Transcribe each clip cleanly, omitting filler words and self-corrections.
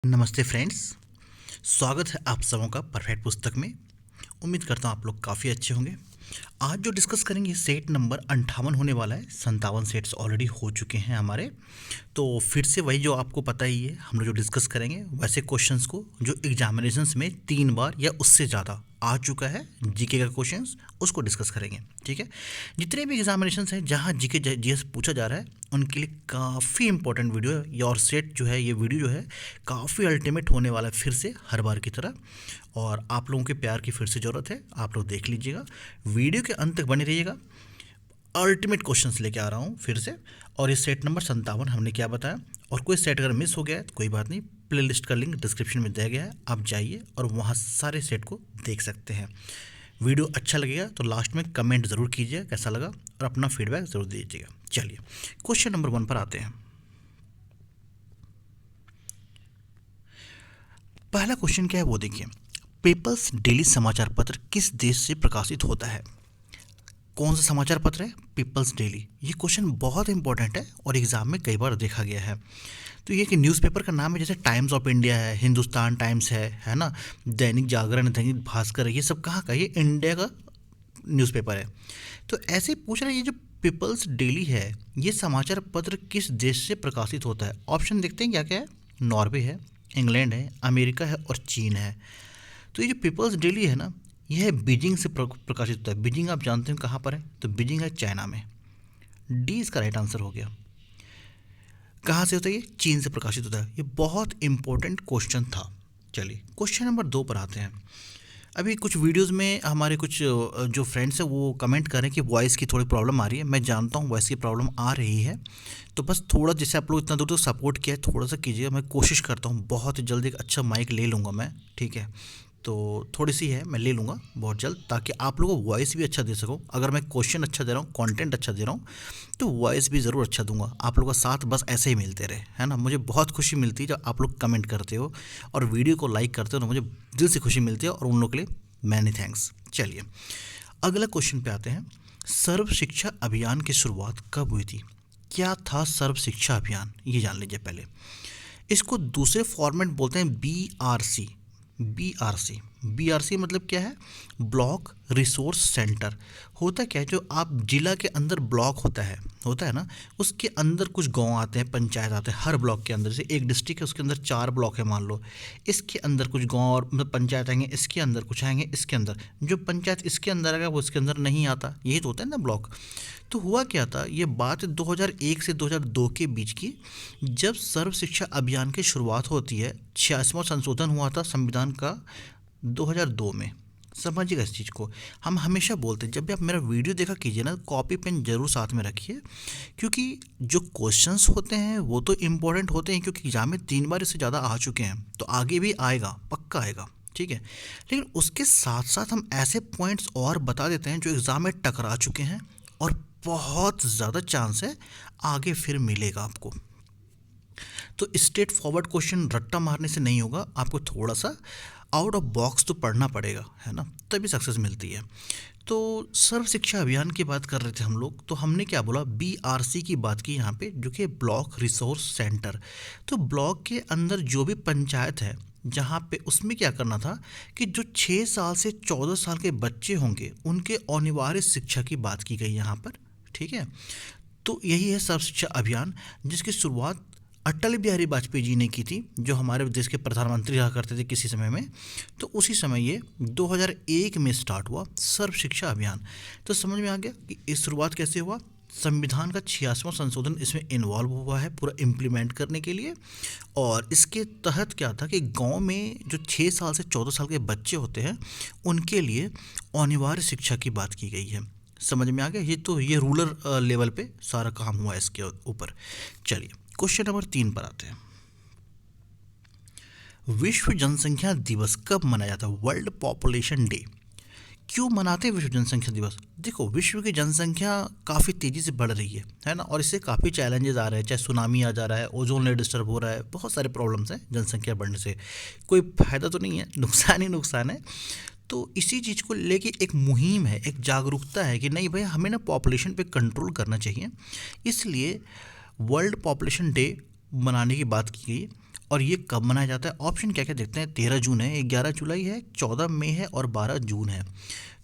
नमस्ते फ्रेंड्स। स्वागत है आप सबों का परफेक्ट पुस्तक में। उम्मीद करता हूँ आप लोग काफ़ी अच्छे होंगे। आज जो डिस्कस करेंगे सेट नंबर 58 होने वाला है। 57 सेट्स ऑलरेडी हो चुके हैं हमारे। तो फिर से वही जो आपको पता ही है, हम लोग जो डिस्कस करेंगे वैसे क्वेश्चंस को जो एग्जामिनेशंस में 3 बार या उससे ज़्यादा आ चुका है जीके का क्वेश्चंस, उसको डिस्कस करेंगे। ठीक है, जितने भी एग्जामिनेशंस हैं जहाँ जीके जीएस पूछा जा रहा है उनके लिए काफ़ी इंपॉर्टेंट वीडियो है। योर सेट जो है, ये वीडियो जो है काफ़ी अल्टीमेट होने वाला है फिर से हर बार की तरह। और आप लोगों के प्यार की फिर से ज़रूरत है, आप लोग देख लीजिएगा, वीडियो के अंत तक बने रहिएगा। अल्टीमेट क्वेश्चंस लेके आ रहा हूँ फिर से। और ये सेट नंबर 57 हमने क्या बताया, और कोई सेट अगर मिस हो गया है तो कोई बात नहीं, प्ले लिस्ट का लिंक डिस्क्रिप्शन में दिया गया है, आप जाइए और वहाँ सारे सेट को देख सकते हैं। वीडियो अच्छा लगेगा तो लास्ट में कमेंट ज़रूर कीजिए कैसा लगा, और अपना फीडबैक ज़रूर दीजिएगा। चलिए क्वेश्चन नंबर 1 पर आते हैं। पहला क्वेश्चन क्या है वो देखिए, पीपल्स डेली समाचार पत्र किस देश से प्रकाशित होता है? कौन सा समाचार पत्र है? People's Daily. ये क्वेश्चन बहुत इंपॉर्टेंट है और एग्जाम में कई बार देखा गया है। तो ये कि न्यूज़पेपर का नाम है, जैसे टाइम्स ऑफ इंडिया है, हिंदुस्तान टाइम्स है ना, दैनिक जागरण है, दैनिक भास्कर है, ये सब कहाँ का? ये इंडिया का न्यूज़पेपर है। तो ऐसे पूछ रहे हैं, ये जो पीपल्स डेली है ये समाचार पत्र किस देश से प्रकाशित होता है? ऑप्शन देखते हैं क्या क्या है। नॉर्वे है, इंग्लैंड है, अमेरिका है और चीन है। तो ये जो पीपल्स डेली है ना, यह है बीजिंग से प्रकाशित होता है। बीजिंग आप जानते हैं कहाँ पर है? तो बीजिंग है चाइना में। डी इसका राइट आंसर हो गया। कहाँ से होता है? ये चीन से प्रकाशित होता है। ये बहुत इंपॉर्टेंट क्वेश्चन था। चलिए क्वेश्चन नंबर 2 पर आते हैं। अभी कुछ वीडियोस में हमारे कुछ जो फ्रेंड्स हैं वो कमेंट कर रहे हैं कि वॉइस की थोड़ी प्रॉब्लम आ रही है। मैं जानता हूँ वॉइस की प्रॉब्लम आ रही है, तो बस थोड़ा, जैसे आप लोग इतना दूर तो सपोर्ट किया है, थोड़ा सा कीजिएगा। मैं कोशिश करता हूँ, बहुत ही जल्द एक अच्छा माइक ले लूँगा मैं। ठीक है, तो थोड़ी सी है, मैं ले लूँगा बहुत जल्द, ताकि आप लोगों को वॉइस भी अच्छा दे सकूँ। अगर मैं क्वेश्चन अच्छा दे रहा हूँ, कंटेंट अच्छा दे रहा हूँ, तो वॉइस भी ज़रूर अच्छा दूंगा। आप लोगों का साथ बस ऐसे ही मिलते रहे, है ना। मुझे बहुत खुशी मिलती है जब आप लोग कमेंट करते हो और वीडियो को लाइक करते हो, तो मुझे दिल से खुशी मिलती है, और उन लोगों के लिए मैनी थैंक्स। चलिए अगला क्वेश्चन पे आते हैं। सर्व शिक्षा अभियान की शुरुआत कब हुई थी? क्या था सर्व शिक्षा अभियान, ये जान लीजिए पहले। इसको दूसरे फॉर्मेट बोलते हैं BRC। BRC, BRC मतलब क्या है? Block resource centre. होता क्या है, जो आप जिला के अंदर ब्लॉक होता है ना, उसके अंदर कुछ गांव आते हैं, पंचायत आते हैं। हर ब्लॉक के अंदर, से एक डिस्ट्रिक्ट है उसके अंदर 4 ब्लॉक है मान लो, इसके अंदर कुछ गांव और मतलब पंचायत आएंगे, इसके अंदर कुछ आएंगे, इसके अंदर जो पंचायत इसके अंदर आएगा वो इसके अंदर नहीं आता। यही तो होता है ना ब्लॉक। तो हुआ क्या था, ये बात 2001 से 2002 के बीच की, जब सर्व शिक्षा अभियान की शुरुआत होती है। 86वां संशोधन हुआ था संविधान का 2002 में। समझिएगा इस चीज़ को। हम हमेशा बोलते हैं, जब भी आप मेरा वीडियो देखा कीजिए ना, कॉपी पेन जरूर साथ में रखिए, क्योंकि जो क्वेश्चंस होते हैं वो तो इम्पोर्टेंट होते हैं, क्योंकि एग्जाम में 3 बार इससे ज़्यादा आ चुके हैं, तो आगे भी आएगा, पक्का आएगा। ठीक है, लेकिन उसके साथ साथ हम ऐसे पॉइंट्स और बता देते हैं जो एग्ज़ाम में टकरा चुके हैं, और बहुत ज़्यादा चांस है आगे फिर मिलेगा आपको। तो स्ट्रेट फॉरवर्ड क्वेश्चन रट्टा मारने से नहीं होगा, आपको थोड़ा सा आउट ऑफ बॉक्स तो पढ़ना पड़ेगा, है ना, तभी सक्सेस मिलती है। तो सर्व शिक्षा अभियान की बात कर रहे थे हम लोग, तो हमने क्या बोला, BRC की बात की यहाँ पे, जो कि ब्लॉक रिसोर्स सेंटर। तो ब्लॉक के अंदर जो भी पंचायत है जहाँ पे, उसमें क्या करना था कि जो 6 साल से 14 साल के बच्चे होंगे उनके अनिवार्य शिक्षा की बात की गई यहाँ पर। ठीक है, तो यही है सर्व शिक्षा अभियान, जिसकी शुरुआत अटल बिहारी वाजपेयी जी ने की थी, जो हमारे देश के प्रधानमंत्री रहा करते थे किसी समय में। तो उसी समय ये 2001 में स्टार्ट हुआ सर्व शिक्षा अभियान। तो समझ में आ गया कि इस शुरुआत कैसे हुआ। संविधान का 86वां संशोधन इसमें इन्वॉल्व हुआ है पूरा इम्प्लीमेंट करने के लिए। और इसके तहत क्या था कि गांव में जो 6 साल से 14 साल के बच्चे होते हैं उनके लिए अनिवार्य शिक्षा की बात की गई है। समझ में आ गया। ये तो ये रूरल लेवल पे सारा काम हुआ इसके ऊपर। चलिए क्वेश्चन नंबर 3 पर आते हैं। विश्व जनसंख्या दिवस कब मनाया जाता है? वर्ल्ड पॉपुलेशन डे क्यों मनाते हैं विश्व जनसंख्या दिवस? देखो, विश्व की जनसंख्या काफ़ी तेज़ी से बढ़ रही है ना, और इससे काफ़ी चैलेंजेस आ रहे हैं, चाहे सुनामी आ जा रहा है, ओजोन लेयर डिस्टर्ब हो रहा है, बहुत सारे प्रॉब्लम्स हैं जनसंख्या बढ़ने से। कोई फ़ायदा तो नहीं है, नुकसान ही नुकसान है। तो इसी चीज़ को लेके एक मुहिम है, एक जागरूकता है कि नहीं भाई, हमें ना पॉपुलेशन पे कंट्रोल करना चाहिए। इसलिए वर्ल्ड पॉपुलेशन डे बनाने की बात की गई और ये कब मनाया जाता है? ऑप्शन क्या क्या देखते हैं। 13 जून है, 11 जुलाई है, 14 मई है और 12 जून है।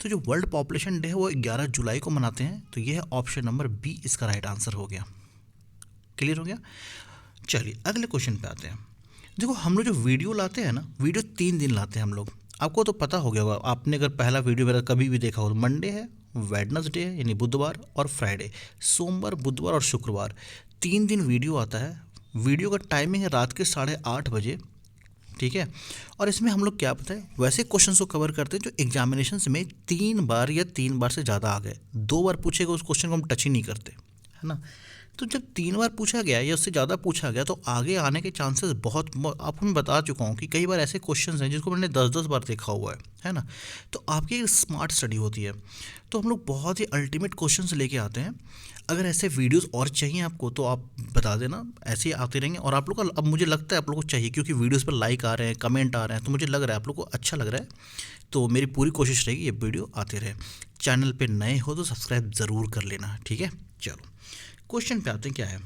तो जो वर्ल्ड पॉपुलेशन डे है वो 11 जुलाई को मनाते हैं। तो ये है ऑप्शन नंबर बी, इसका राइट आंसर हो गया। क्लियर हो गया। चलिए अगले क्वेश्चन पे आते हैं। देखो हम लोग जो वीडियो लाते हैं ना, वीडियो 3 दिन लाते हैं हम लोग। आपको तो पता हो गया होगा, आपने अगर पहला वीडियो मेरा कभी भी देखा हो तो मंडे है, वेडनेसडे है यानी बुधवार और फ्राइडे, सोमवार बुधवार और शुक्रवार, 3 दिन वीडियो आता है। वीडियो का टाइमिंग है रात के 8:30 बजे, ठीक है। और इसमें हम लोग क्या पता है, वैसे क्वेश्चन को कवर करते हैं जो एग्जामिनेशन में 3 बार या 3 बार से ज़्यादा आ गए। 2 बार पूछेगा उस क्वेश्चन को हम टच ही नहीं करते, है ना। तो जब 3 बार पूछा गया या उससे ज़्यादा पूछा गया तो आगे आने के चांसेस बहुत, आपको मैं बता चुका हूँ कि कई बार ऐसे क्वेश्चंस हैं जिसको मैंने 10-10 बार देखा हुआ है ना। तो आपकी स्मार्ट स्टडी होती है। तो हम लोग बहुत ही अल्टीमेट क्वेश्चंस लेके आते हैं। अगर ऐसे वीडियोस और चाहिए आपको तो आप बता देना, ऐसे ही आते रहेंगे। और आप लोग का, अब मुझे लगता है आप लोग को चाहिए क्योंकि वीडियोस पर लाइक आ रहे हैं, कमेंट आ रहे हैं, तो मुझे लग रहा है आप लोग को अच्छा लग रहा है। तो मेरी पूरी कोशिश रहेगी ये वीडियो आते रहे। चैनल पे नए हो तो सब्सक्राइब ज़रूर कर लेना, ठीक है। चलो क्वेश्चन पे आते हैं। क्या है,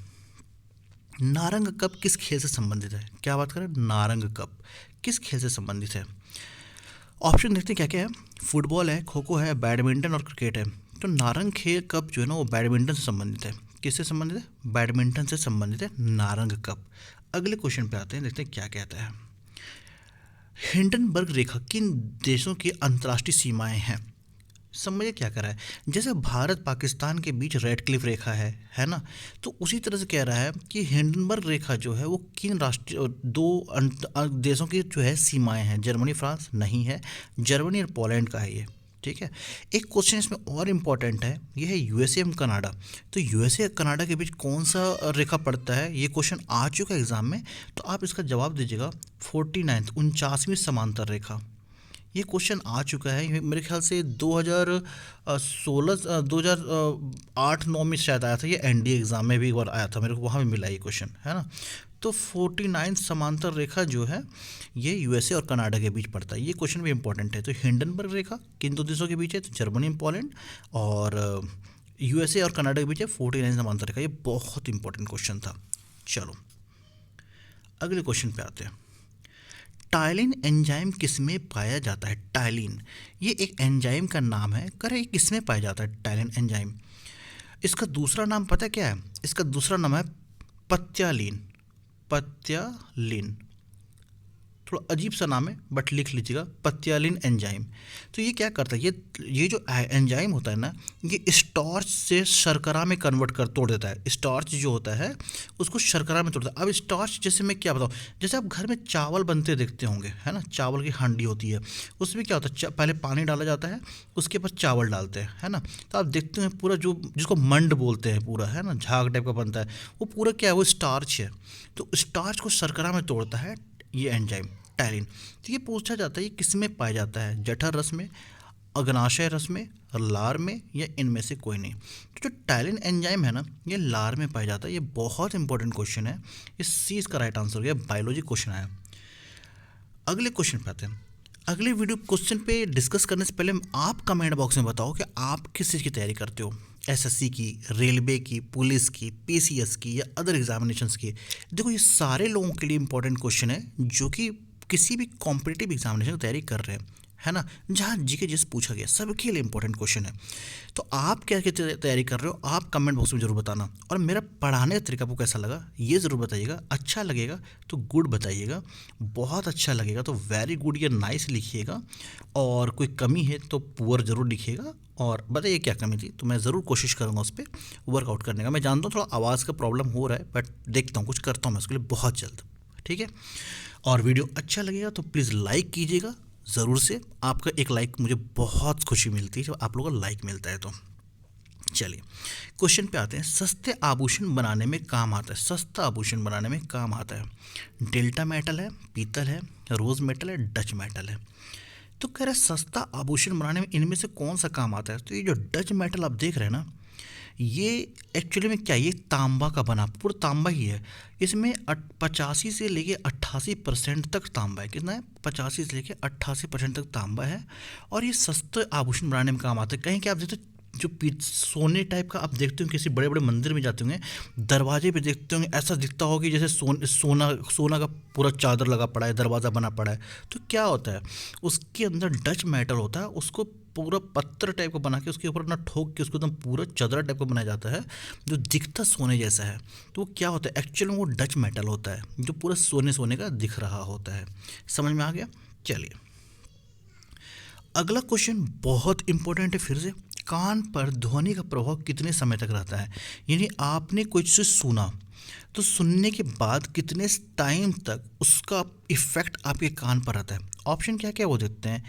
नारंग कप किस खेल से संबंधित है? क्या बात करें, नारंग कप किस खेल से संबंधित है? ऑप्शन देखते हैं क्या क्या है। फुटबॉल है, खो खो है, बैडमिंटन और क्रिकेट है। तो नारंग खेल कप जो है ना वो बैडमिंटन से संबंधित है। किससे संबंधित है? बैडमिंटन से संबंधित है नारंग कप। अगले क्वेश्चन पे आते हैं, देखते हैं क्या कहता है। हिंडनबर्ग रेखा किन देशों की अंतर्राष्ट्रीय सीमाएं हैं? समझिए क्या कर रहा है। जैसे भारत पाकिस्तान के बीच रेड क्लिफ रेखा है ना। तो उसी तरह से कह रहा है कि हिंडनबर्ग रेखा जो है वो किन राष्ट्रीय देशों की जो है सीमाएं हैं। जर्मनी फ्रांस नहीं है, जर्मनी और पोलैंड का है ये, ठीक है। एक क्वेश्चन इसमें और इम्पॉर्टेंट है, ये है यूएसए एवं कनाडा। तो यूएसए और कनाडा के बीच कौन सा रेखा पड़ता है? ये क्वेश्चन आ चुका है एग्जाम में, तो आप इसका जवाब दीजिएगा 49 49वीं समांतर रेखा। ये क्वेश्चन आ चुका है, ये मेरे ख्याल से 2016 2008-9 में शायद आया था। ये एनडीए एग्ज़ाम में भी एक बार आया था, मेरे को वहाँ भी मिला ये क्वेश्चन, है ना। तो 49 समांतर रेखा जो है ये यूएसए और कनाडा के बीच पड़ता है। ये क्वेश्चन भी इंपॉर्टेंट है। तो हिंडनबर्ग रेखा किन दो देशों के बीच है? तो जर्मनी और पोलैंड, और यूएसए और कनाडा के बीच है 49 समांतर रेखा। ये बहुत इंपॉर्टेंट क्वेश्चन था। चलो अगले क्वेश्चन पे आते हैं। टाइलिन एंजाइम किसमें पाया जाता है? टाइलिन ये एक एंजाइम का नाम है। करे किसमें पाया जाता है टाइलिन एंजाइम? इसका दूसरा नाम पता है क्या है? इसका दूसरा नाम है पत्यालिन। पत्यालिन थोड़ा अजीब सा नाम है बट लिख लीजिएगा, पत्यालिन एंजाइम। तो ये क्या करता है, ये जो एंजाइम होता है ना, ये स्टार्च से शर्करा में कन्वर्ट कर तोड़ देता है। स्टार्च जो होता है उसको शर्करा में तोड़ता है। अब स्टार्च जैसे मैं क्या बताऊँ, जैसे आप घर में चावल बनते देखते होंगे, है ना। चावल की हांडी होती है, उसमें क्या होता है, पहले पानी डाला जाता है, उसके बाद चावल डालते हैं, है ना। तो आप देखते हैं पूरा जो जिसको मंड बोलते हैं पूरा, है ना, झाग टाइप का बनता है, वो पूरा क्या है, वो स्टार्च है। तो स्टार्च को शर्करा में तोड़ता है ये एंजाइम टायलिन। तो ये पूछा जाता है ये किस में पाया जाता है? जठर रस में, अग्नाशय रस में, लार में, या इनमें से कोई नहीं। तो जो टायलिन एंजाइम है ना ये लार में पाया जाता है। ये बहुत इंपॉर्टेंट क्वेश्चन है। इस सी इसका राइट आंसर हो गया, बायोलॉजी क्वेश्चन आया। अगले क्वेश्चन पे आते हैं। अगले वीडियो क्वेश्चन पे डिस्कस करने से पहले आप कमेंट बॉक्स में बताओ कि आप किस चीज़ की तैयारी करते हो। एसएससी की, रेलवे की, पुलिस की, पीसीएस की, या अदर एग्जामिनेशंस की। देखो ये सारे लोगों के लिए इंपॉर्टेंट क्वेश्चन है जो कि किसी भी कॉम्पिटिटिव एग्जामिनेशन की तैयारी कर रहे हैं, है ना। जहाँ जीके जिस पूछा गया सबके लिए इंपॉर्टेंट क्वेश्चन है। तो आप क्या क्या तैयारी कर रहे हो आप कमेंट बॉक्स में ज़रूर बताना। और मेरा पढ़ाने का तरीका आपको कैसा लगा ये ज़रूर बताइएगा। अच्छा लगेगा तो गुड बताइएगा, बहुत अच्छा लगेगा तो वेरी गुड या नाइस लिखिएगा, और कोई कमी है तो पुअर ज़रूर लिखिएगा। और बताइए क्या कमी थी, तो मैं ज़रूर कोशिश करूँगा उस पर वर्कआउट करने का। मैं जानता हूँ थोड़ा आवाज़ का प्रॉब्लम हो रहा है, बट देखता हूँ कुछ करता हूँ मैं उसके लिए बहुत जल्द, ठीक है। और वीडियो अच्छा लगेगा तो प्लीज़ लाइक कीजिएगा ज़रूर से। आपका एक लाइक मुझे बहुत खुशी मिलती है जब आप लोगों को लाइक मिलता है तो। चलिए क्वेश्चन पे आते हैं। सस्ते आभूषण बनाने में काम आता है, सस्ता आभूषण बनाने में काम आता है। डेल्टा मेटल है, पीतल है, रोज़ मेटल है, डच मेटल है। तो कह रहे सस्ता आभूषण बनाने में इनमें से कौन सा काम आता है? तो ये जो डच मेटल आप देख रहे हैं ना, ये एक्चुअली में क्या, ये तांबा का बना, पूरा तांबा ही है। इसमें 85 से लेके 88% तक तांबा है। कितना है? 85 से लेके 88% तक तांबा है। और ये सस्ते आभूषण बनाने में काम आता है। कहीं क्या आप देखते जो सोने टाइप का आप देखते हो, किसी बड़े बड़े मंदिर में जाते होंगे, दरवाजे पे देखते होंगे, ऐसा दिखता होगा कि जैसे सोना सोना का पूरा चादर लगा पड़ा है, दरवाज़ा बना पड़ा है। तो क्या होता है, उसके अंदर डच मेटल होता है, उसको पूरा पत्थर टाइप का बना के उसके ऊपर ना ठोक के उसको एकदम पूरा चादर टाइप का बनाया जाता है, जो दिखता सोने जैसा है। तो वो क्या होता है, एक्चुअली वो डच मेटल होता है, जो पूरा सोने सोने का दिख रहा होता है। समझ में आ गया? चलिए, अगला क्वेश्चन बहुत इंपॉर्टेंट है फिर से। कान पर ध्वनि का प्रभाव कितने समय तक रहता है? यानी आपने कुछ से सुना, तो सुनने के बाद कितने टाइम तक उसका इफेक्ट आपके कान पर रहता है? ऑप्शन क्या क्या वो देते हैं,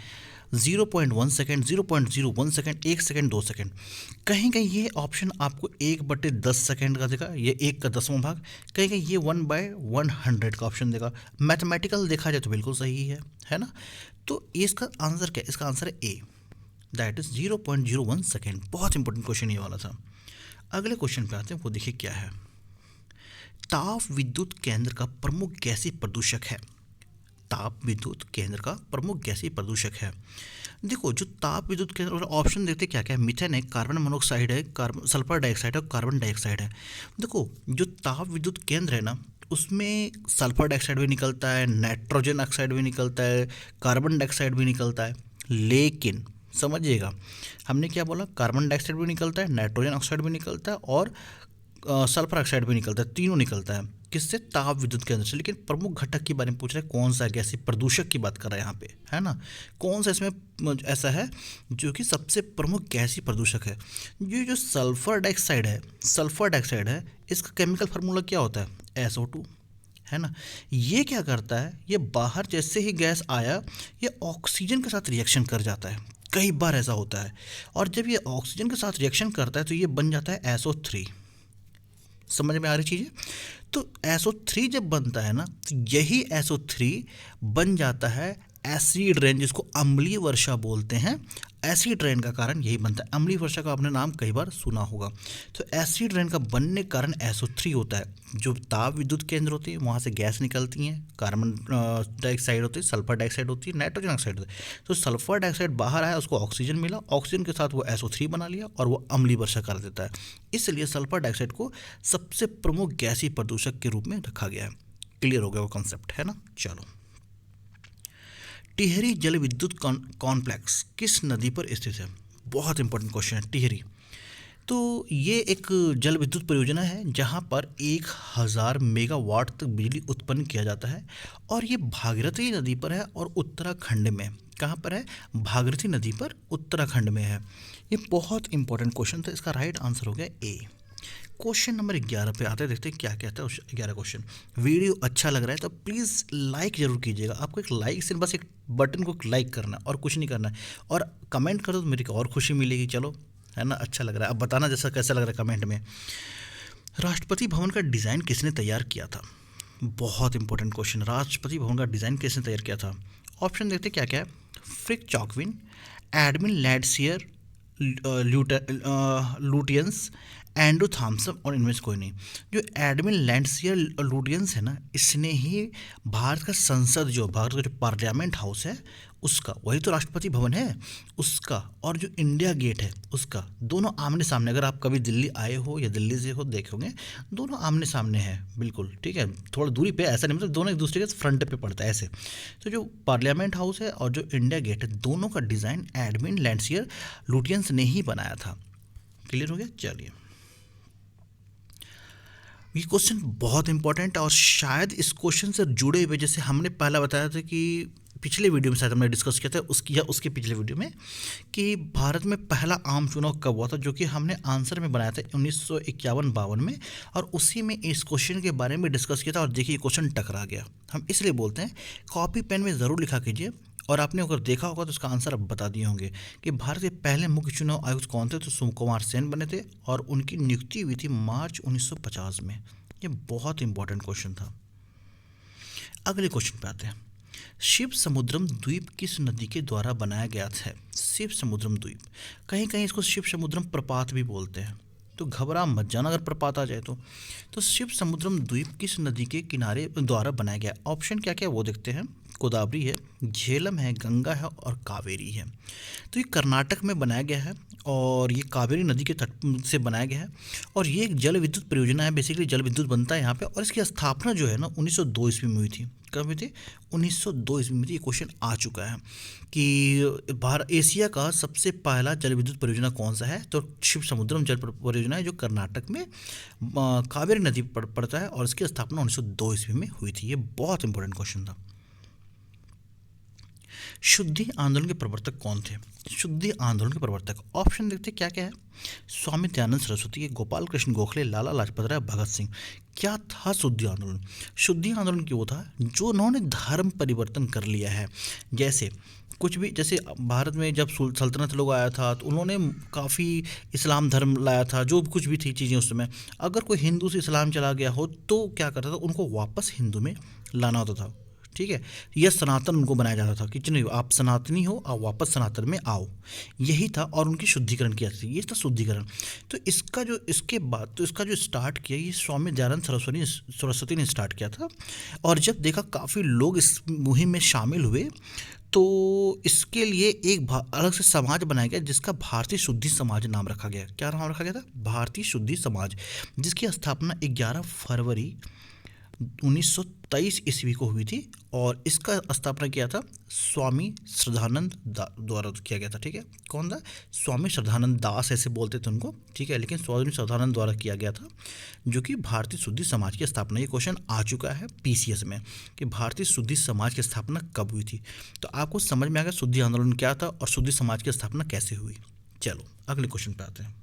0.1 सेकेंड, 0.01 सेकेंड, 1 सेकेंड, 2 सेकेंड। कहीं कहीं ये ऑप्शन आपको 1/10 सेकेंड का देगा, ये 1 का 10वां भाग। कहीं कहीं ये 1/100 का ऑप्शन देगा। मैथमेटिकल देखा जाए तो बिल्कुल सही है ना? तो ये इसका आंसर क्या है? इसका आंसर है ए, दैट इज 0.01 सेकेंड। बहुत इंपॉर्टेंट क्वेश्चन ये वाला था। अगले क्वेश्चन पे आते हैं, वो देखिए क्या है। ताप विद्युत केंद्र का प्रमुख गैसीय प्रदूषक है। ताप विद्युत केंद्र का प्रमुख गैसीय प्रदूषक है। देखो, जो ताप विद्युत केंद्र वाला ऑप्शन देखते क्या क्या है, मीथेन है, कार्बन मोनोऑक्साइड है, कार्बन सल्फर डाइऑक्साइड है, कार्बन डाइऑक्साइड है। देखो, जो ताप विद्युत केंद्र है ना, उसमें सल्फर डाइऑक्साइड भी निकलता है, नाइट्रोजन ऑक्साइड भी निकलता है, कार्बन डाइऑक्साइड भी निकलता है। लेकिन समझिएगा, हमने क्या बोला, कार्बन डाइऑक्साइड भी निकलता है, नाइट्रोजन ऑक्साइड भी निकलता है, और सल्फर ऑक्साइड भी निकलता है। तीनों निकलता है किससे? ताप विद्युत केंद्र से। लेकिन प्रमुख घटक के बारे में पूछ रहे हैं, कौन सा गैसीय प्रदूषक की बात कर रहा है यहाँ पे, है ना? कौन सा इसमें ऐसा है जो कि सबसे प्रमुख गैसीय प्रदूषक है? ये जो सल्फर डाइऑक्साइड है, इसका केमिकल फार्मूला क्या होता है? SO2, है ना? ये क्या करता है, ये बाहर जैसे ही गैस आया, ये ऑक्सीजन के साथ रिएक्शन कर जाता है। कई बार ऐसा होता है, और जब ये ऑक्सीजन के साथ रिएक्शन करता है तो ये बन जाता है SO3। समझ में आ रही चीज़ है? तो SO3 जब बनता है ना, तो यही SO3 बन जाता है एसिड रेन, जिसको अम्लीय वर्षा बोलते हैं। एसिड रेन का कारण यही बनता है। अम्लीय वर्षा का आपने नाम कई बार सुना होगा। तो एसिड रेन का बनने के कारण SO3 होता है। जो ताप विद्युत केंद्र होते हैं, वहाँ से गैस निकलती हैं, कार्बन डाइऑक्साइड होती है, सल्फर डाइऑक्साइड होती है, नाइट्रोजन ऑक्साइड होता है। तो सल्फर डाइऑक्साइड बाहर आया, उसको ऑक्सीजन मिला, ऑक्सीजन के साथ वो SO3 बना लिया और वो अम्लीय वर्षा कर देता है। इसलिए सल्फर डाइऑक्साइड को सबसे प्रमुख गैसीय प्रदूषक के रूप में रखा गया है। क्लियर हो गया वो कॉन्सेप्ट, है ना? चलो, टिहरी जल विद्युत कॉम्प्लेक्स किस नदी पर स्थित है? बहुत इंपॉर्टेंट क्वेश्चन है। टिहरी, तो ये एक जल विद्युत परियोजना है जहाँ पर 1000 मेगावाट तक बिजली उत्पन्न किया जाता है, और ये भागीरथी नदी पर है और उत्तराखंड में। कहाँ पर है? भागीरथी नदी पर, उत्तराखंड में है। ये बहुत इंपॉर्टेंट क्वेश्चन था, इसका राइट आंसर हो गया ए। क्वेश्चन नंबर 11 पे आते हैं, देखते हैं क्या कहता है उस 11 क्वेश्चन। वीडियो अच्छा लग रहा है तो प्लीज़ लाइक ज़रूर कीजिएगा। आपको एक लाइक से, बस एक बटन को लाइक करना है और कुछ नहीं करना है, और कमेंट करो तो मेरी को और खुशी मिलेगी। चलो, है ना? अच्छा लग रहा है, अब बताना जैसा कैसा लग रहा है कमेंट में। राष्ट्रपति भवन का डिज़ाइन किसने तैयार किया था? बहुत इंपॉर्टेंट क्वेश्चन। राष्ट्रपति भवन का डिज़ाइन किसने तैयार किया था? ऑप्शन देखते क्या क्या है। फ्रिक चॉकविन, एडमिन लैडसियर, लूटियंस, एंड्रू थॉम्सन, और इनमें से कोई नहीं। जो एडमिन लैंडसियर लूटियंस है ना, इसने ही भारत का संसद, जो भारत का जो पार्लियामेंट हाउस है उसका, वही तो राष्ट्रपति भवन है उसका, और जो इंडिया गेट है उसका, दोनों आमने सामने। अगर आप कभी दिल्ली आए हो या दिल्ली से हो, देखोगे दोनों आमने सामने हैं बिल्कुल, ठीक है? थोड़ा दूरी पे, ऐसा नहीं मतलब दोनों एक दूसरे के फ्रंट पे पड़ता है ऐसे। तो जो पार्लियामेंट हाउस है और जो इंडिया गेट है, दोनों का डिज़ाइन एडमिन लैंडसियर लूटियंस ने ही बनाया था। क्लियर हो गया? चलिए, ये क्वेश्चन बहुत इंपॉर्टेंट है, और शायद इस क्वेश्चन से जुड़े हुए, जैसे हमने पहला बताया था कि पिछले वीडियो में शायद हमने डिस्कस किया था उसकी, या उसके पिछले वीडियो में, कि भारत में पहला आम चुनाव कब हुआ था, जो कि हमने आंसर में बनाया था 1951-52 में, और उसी में इस क्वेश्चन के बारे में डिस्कस किया था। और देखिए, ये क्वेश्चन टकरा गया। हम इसलिए बोलते हैं कॉपी पेन में ज़रूर लिखा कीजिए, और आपने अगर देखा होगा तो उसका आंसर अब बता दिए होंगे कि भारत के पहले मुख्य चुनाव आयुक्त कौन थे। तो सुकुमार सेन बने थे, और उनकी नियुक्ति हुई थी मार्च 1950 में। ये बहुत इंपॉर्टेंट क्वेश्चन था। अगले क्वेश्चन पे आते हैं। शिव समुद्रम द्वीप किस नदी के द्वारा बनाया गया था? शिव समुद्रम द्वीप, कहीं कहीं इसको शिव समुद्रम प्रपात भी बोलते हैं, तो घबरा मत जाना अगर प्रपात आ जाए तो शिव समुद्रम द्वीप किस नदी के किनारे द्वारा बनाया गया? ऑप्शन क्या क्या वो देखते हैं। गोदावरी है, झेलम है, गंगा है और कावेरी है। तो ये कर्नाटक में बनाया गया है और ये कावेरी नदी के तट से बनाया गया है और ये एक जल विद्युत परियोजना है। बेसिकली जल विद्युत बनता है यहाँ पे और इसकी स्थापना जो है ना 1902 ईस्वी में हुई थी। कब हुई थी? 1902 ईस्वी में थी। ये क्वेश्चन आ चुका है कि भारत एशिया का सबसे पहला जल विद्युत परियोजना कौन सा है? तो शिव समुद्रम जल परियोजना है जो कर्नाटक में कावेरी नदी पर पड़ता है और इसकी स्थापना 1902 ईस्वी में हुई थी। ये बहुत इंपॉर्टेंट क्वेश्चन था। शुद्धि आंदोलन के प्रवर्तक कौन थे? शुद्धि आंदोलन के प्रवर्तक ऑप्शन देखते क्या क्या है? स्वामी दयानंद सरस्वती, गोपाल कृष्ण गोखले, लाला लाजपत राय, भगत सिंह। क्या था शुद्धि आंदोलन? शुद्धि आंदोलन क्यों था? जो उन्होंने धर्म परिवर्तन कर लिया है। जैसे कुछ भी, जैसे भारत में जब सल्तनत लोग आया था तो उन्होंने काफ़ी इस्लाम धर्म लाया था, जो कुछ भी थी चीज़ें उस समय। अगर कोई हिंदू से इस्लाम चला गया हो तो क्या करता था? उनको वापस हिंदू में लाना होता था। ठीक है, यह सनातन उनको बनाया जाता था कि चलो आप सनातनी हो, आप वापस सनातन में आओ, यही था। और उनकी शुद्धिकरण किया था, ये था शुद्धिकरण। तो इसका जो इसके बाद तो इसका जो स्टार्ट किया ये स्वामी दयानंद सरस्वती ने स्टार्ट किया था। और जब देखा काफ़ी लोग इस मुहिम में शामिल हुए तो इसके लिए एक अलग से समाज बनाया गया जिसका भारतीय शुद्धि समाज नाम रखा गया। क्या नाम रखा गया था? भारतीय शुद्धि समाज, जिसकी स्थापना 11 फरवरी 1923 ईस्वी को हुई थी और इसका स्थापना किया था स्वामी श्रद्धानंद द्वारा किया गया था। ठीक है, कौन था? स्वामी श्रद्धानंद दास ऐसे बोलते थे उनको। ठीक है, लेकिन स्वामी श्रद्धानंद द्वारा किया गया था, जो कि भारतीय शुद्धि समाज की स्थापना। ये क्वेश्चन आ चुका है पीसीएस में कि भारतीय शुद्धि समाज की स्थापना कब हुई थी। तो आपको समझ में आ गया शुद्धि आंदोलन क्या था और शुद्धि समाज की स्थापना कैसे हुई। चलो अगले क्वेश्चन पे आते हैं।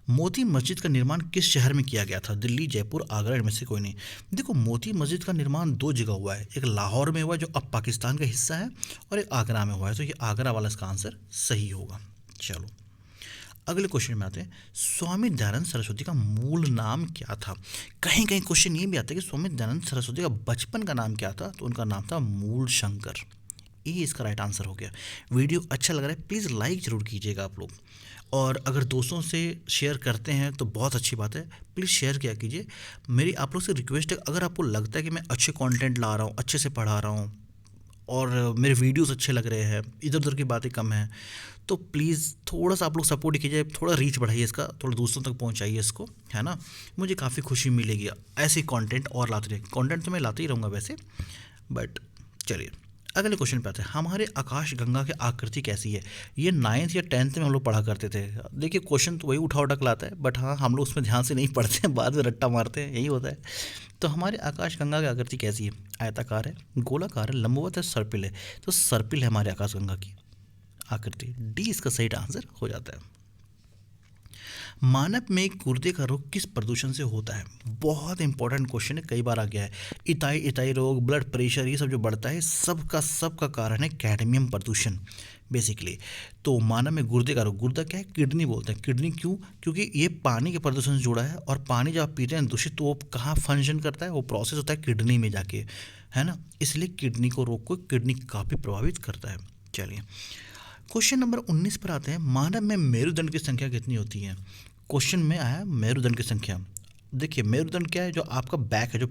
मोती मस्जिद का निर्माण किस शहर में किया गया था? दिल्ली, जयपुर, आगरा, इनमें से कोई नहीं। देखो, मोती मस्जिद का निर्माण दो जगह हुआ है। एक लाहौर में हुआ जो अब पाकिस्तान का हिस्सा है और एक आगरा में हुआ है। तो ये आगरा वाला इसका आंसर सही होगा। चलो अगले क्वेश्चन में आते हैं। स्वामी दयानंद सरस्वती का मूल नाम क्या था? कहीं कहीं क्वेश्चन ये भी आता है कि स्वामी दयानंद सरस्वती का बचपन का नाम क्या था? तो उनका नाम था मूल शंकर। ये इसका राइट आंसर हो गया। वीडियो अच्छा लग रहा है प्लीज़ लाइक ज़रूर कीजिएगा आप लोग, और अगर दोस्तों से शेयर करते हैं तो बहुत अच्छी बात है, प्लीज़ शेयर किया कीजिए। मेरी आप लोग से रिक्वेस्ट है, अगर आपको लगता है कि मैं अच्छे कंटेंट ला रहा हूँ, अच्छे से पढ़ा रहा हूँ और मेरे वीडियोस अच्छे लग रहे हैं, इधर उधर की बातें कम हैं, तो प्लीज़ थोड़ा सा आप लोग सपोर्ट कीजिए, थोड़ा रीच बढ़ाइए इसका, थोड़ा दोस्तों तक पहुँचाइए इसको, है ना। मुझे काफ़ी खुशी मिलेगी ऐसे कंटेंट और लाते रहिए। कंटेंट तो मैं लाते ही रहूँगा वैसे, बट चलिए अगले क्वेश्चन पे आते हैं। हमारे आकाश गंगा की आकृति कैसी है? ये 9th या 10th में हम लोग पढ़ा करते थे। देखिए क्वेश्चन तो वही उठा उठा के लाता है, बट हाँ हम लोग उसमें ध्यान से नहीं पढ़ते हैं, बाद में रट्टा मारते हैं, यही होता है। तो हमारे आकाश गंगा की आकृति कैसी है? आयताकार है, गोलाकार है, लंबवत है, सर्पिल है। तो सर्पिल है हमारे आकाश गंगा की आकृति। डी इसका सही आंसर हो जाता है। मानव में गुर्दे का रोग किस प्रदूषण से होता है? बहुत इंपॉर्टेंट क्वेश्चन है, कई बार आ गया है। इताई रोग, ब्लड प्रेशर, ये सब जो बढ़ता है सबका कारण है कैडमियम प्रदूषण बेसिकली। तो मानव में गुर्दे का रोग, गुर्दा क्या है? किडनी बोलते हैं। किडनी क्यों? क्योंकि ये पानी के प्रदूषण से जुड़ा है और पानी जब आप पीते हैं दूषित, तो वो कहाँ फंक्शन करता है? वो प्रोसेस होता है किडनी में जाके, है ना। इसलिए किडनी को रोग को किडनी काफ़ी प्रभावित करता है। चलिए क्वेश्चन नंबर 19 पर आते हैं। मानव में मेरुदंड की संख्या कितनी होती है? क्वेश्चन में आया मेरुदंड की संख्या। देखिए मेरुदंड क्या है? जो आपका बैक है, जो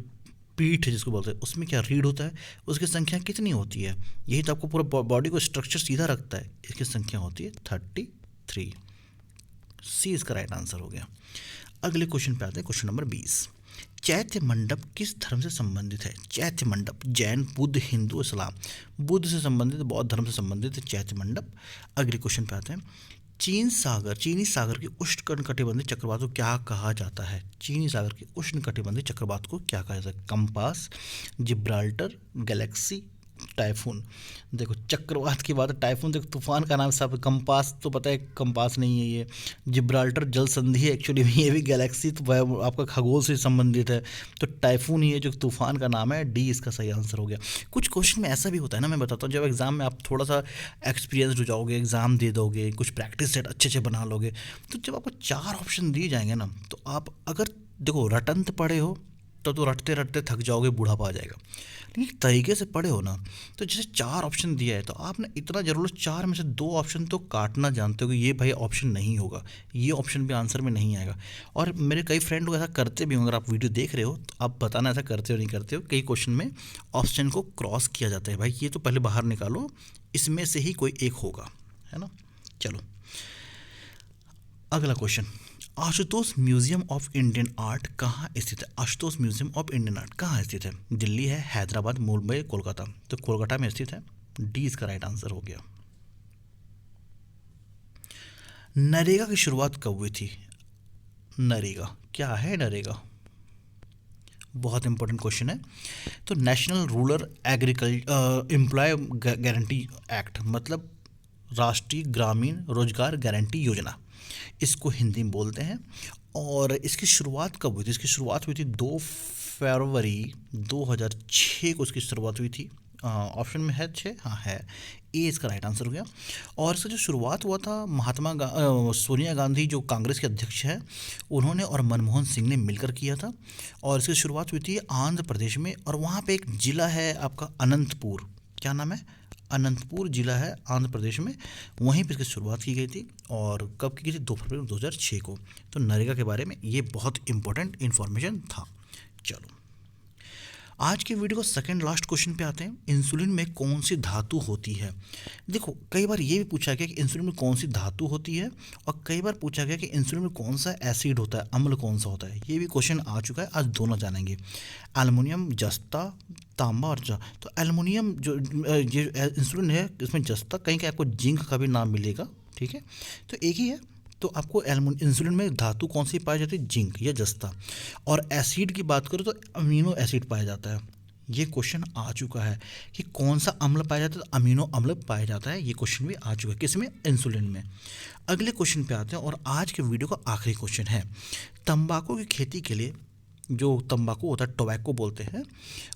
पीठ है जिसको बोलते हैं, उसमें क्या रीढ़ होता है, उसकी संख्या कितनी होती है? यही तो आपको पूरा बॉडी को स्ट्रक्चर सीधा रखता है। इसकी संख्या होती है 33। सी इसका राइट आंसर हो गया। अगले क्वेश्चन पे आते हैं, क्वेश्चन नंबर 20। चैत्य मंडप किस धर्म से संबंधित है? चैत्य मंडप जैन, बुद्ध, हिंदू, इस्लाम। बुद्ध से संबंधित, बौद्ध धर्म से संबंधित है चैत्य मंडप। अगले क्वेश्चन पे आते हैं। चीनी सागर के उष्णकटिबंधीय चक्रवात को क्या कहा जाता है? चीनी सागर के उष्णकटिबंधीय चक्रवात को क्या कहा जाता है? Compass, Gibraltar, Galaxy, typhoon. देखो चक्रवात की बात है, टाइफून देखो तूफान का नाम साहब, कंपास तो पता है कंपास नहीं है ये। जिब्राल्टर जल संधि है एक्चुअली में, ये भी गैलेक्सी तो वह आपका खगोल से संबंधित है। तो टाइफून ही है जो तूफान का नाम है। डी इसका सही आंसर हो गया। कुछ क्वेश्चन में ऐसा भी होता है ना, मैं बताता हूँ, जब एग्जाम में आप थोड़ा सा एक्सपीरियंस हो जाओगे, एग्जाम दे दोगे, कुछ प्रैक्टिस सेट अच्छे बना लोगे, तो जब आपको 4 ऑप्शन दिए जाएंगे ना, तो आप अगर देखो रटंत पढ़े हो तब तो रटते रटते थक जाओगे, बूढ़ापा आ जाएगा। लेकिन एक तरीके से पढ़े हो ना, तो जैसे 4 ऑप्शन दिया है तो आपने इतना जरूर 4 में से 2 ऑप्शन तो काटना जानते हो कि ये भाई ऑप्शन नहीं होगा, ये ऑप्शन भी आंसर में नहीं आएगा। और मेरे कई फ्रेंड लोग ऐसा करते भी होंगे, अगर आप वीडियो देख रहे हो तो आप बताना ऐसा करते हो नहीं करते हो। कई क्वेश्चन में ऑप्शन को क्रॉस किया जाता है, भाई ये तो पहले बाहर निकालो, इसमें से ही कोई एक होगा, है ना। चलो अगला question, Ashutosh museum of Indian art कहाँ स्थित है? Ashutosh museum of Indian art कहाँ स्थित है? दिल्ली है, हैदराबाद, मुंबई, कोलकाता। तो कोलकाता में स्थित है, डी इसका राइट आंसर हो गया। नरेगा की शुरुआत कब हुई थी? नरेगा क्या है? नरेगा बहुत इंपॉर्टेंट क्वेश्चन है। तो national rural employ guarantee act, मतलब राष्ट्रीय ग्रामीण रोजगार गारंटी योजना, इसको हिंदी में बोलते हैं। और इसकी शुरुआत कब हुई थी? इसकी शुरुआत हुई थी 2 फरवरी 2006 को इसकी शुरुआत हुई थी। ऑप्शन में है 6, हाँ है, ए इसका राइट आंसर हो गया। और इसका जो शुरुआत हुआ था, सोनिया गांधी जो कांग्रेस के अध्यक्ष हैं उन्होंने और मनमोहन सिंह ने मिलकर किया था। और इसकी शुरुआत हुई थी आंध्र प्रदेश में, और वहाँ पे एक ज़िला है आपका अनंतपुर, क्या नाम है? अनंतपुर जिला है आंध्र प्रदेश में, वहीं पर इसकी शुरुआत की गई थी। और कब की गई थी? 2 फरवरी 2006 को। तो नरेगा के बारे में ये बहुत इंपॉर्टेंट इन्फॉर्मेशन था। चलो आज के वीडियो को सेकंड लास्ट क्वेश्चन पे आते हैं, इंसुलिन में कौन सी धातु होती है? देखो कई बार ये भी पूछा गया कि इंसुलिन में कौन सी धातु होती है, और कई बार पूछा गया कि इंसुलिन में कौन सा एसिड होता है, अम्ल कौन सा होता है। ये भी क्वेश्चन आ चुका है, आज दोनों जानेंगे। एल्युमिनियम, जस्ता, तांबा और तो एल्युमिनियम जो ये इंसुलिन है, इसमें जस्ता, कहीं कहीं आपको जिंक का भी नाम मिलेगा, ठीक है, तो एक ही है। तो आपको इंसुलिन में धातु कौन सी पाई जाती है? जिंक या जस्ता। और एसिड की बात करो तो अमीनो एसिड पाया जाता है। ये क्वेश्चन आ चुका है कि कौन सा अम्ल पाया जाता है? तो अमीनो अम्ल पाया जाता है। ये क्वेश्चन भी आ चुका है, किसमें? इंसुलिन में। अगले क्वेश्चन पे आते हैं, और आज के वीडियो का आखिरी क्वेश्चन है, तंबाकू की खेती के लिए जो तंबाकू होता है, टोबैको बोलते हैं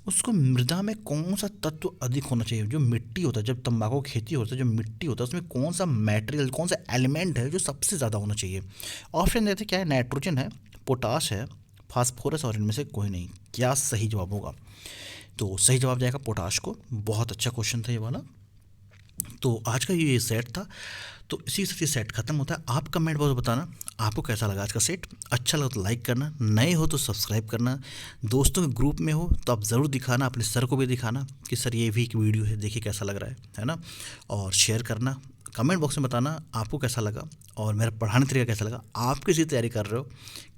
उसको, मृदा में कौन सा तत्व अधिक होना चाहिए? जो मिट्टी होता है, जब तंबाकू खेती होता है, जो मिट्टी होता है उसमें कौन सा मटेरियल, कौन सा एलिमेंट है जो सबसे ज़्यादा होना चाहिए? ऑप्शन देते क्या है? नाइट्रोजन है, पोटाश है, फास्फोरस, और इनमें से कोई नहीं। क्या सही जवाब होगा? तो सही जवाब जाएगा पोटाश को। बहुत अच्छा क्वेश्चन था ये वाला। तो आज का ये सेट था, तो इसी से सेट खत्म होता है। आप कमेंट बॉक्स में बताना आपको कैसा लगा आज का सेट। अच्छा लगा तो लाइक करना, नए हो तो सब्सक्राइब करना, दोस्तों के ग्रुप में हो तो आप ज़रूर दिखाना, अपने सर को भी दिखाना कि सर ये भी एक वीडियो है, देखिए कैसा लग रहा है ना। और शेयर करना, कमेंट बॉक्स में बताना आपको कैसा लगा और मेरा पढ़ाने तरीका कैसा लगा। आप किसी तैयारी कर रहे हो,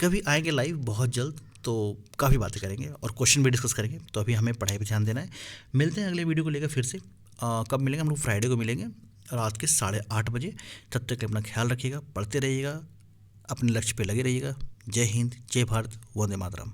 कभी आएंगे लाइव बहुत जल्द, तो काफ़ी बातें करेंगे और क्वेश्चन भी डिस्कस करेंगे। तो अभी हमें पढ़ाई पर ध्यान देना है। मिलते हैं अगले वीडियो को लेकर फिर से। कब मिलेंगे? हम लोग फ्राइडे को मिलेंगे रात के 8:30 बजे। तब तक अपना ख्याल रखिएगा, पढ़ते रहिएगा, अपने लक्ष्य पे लगे रहिएगा। जय हिंद, जय भारत, वंदे मातरम।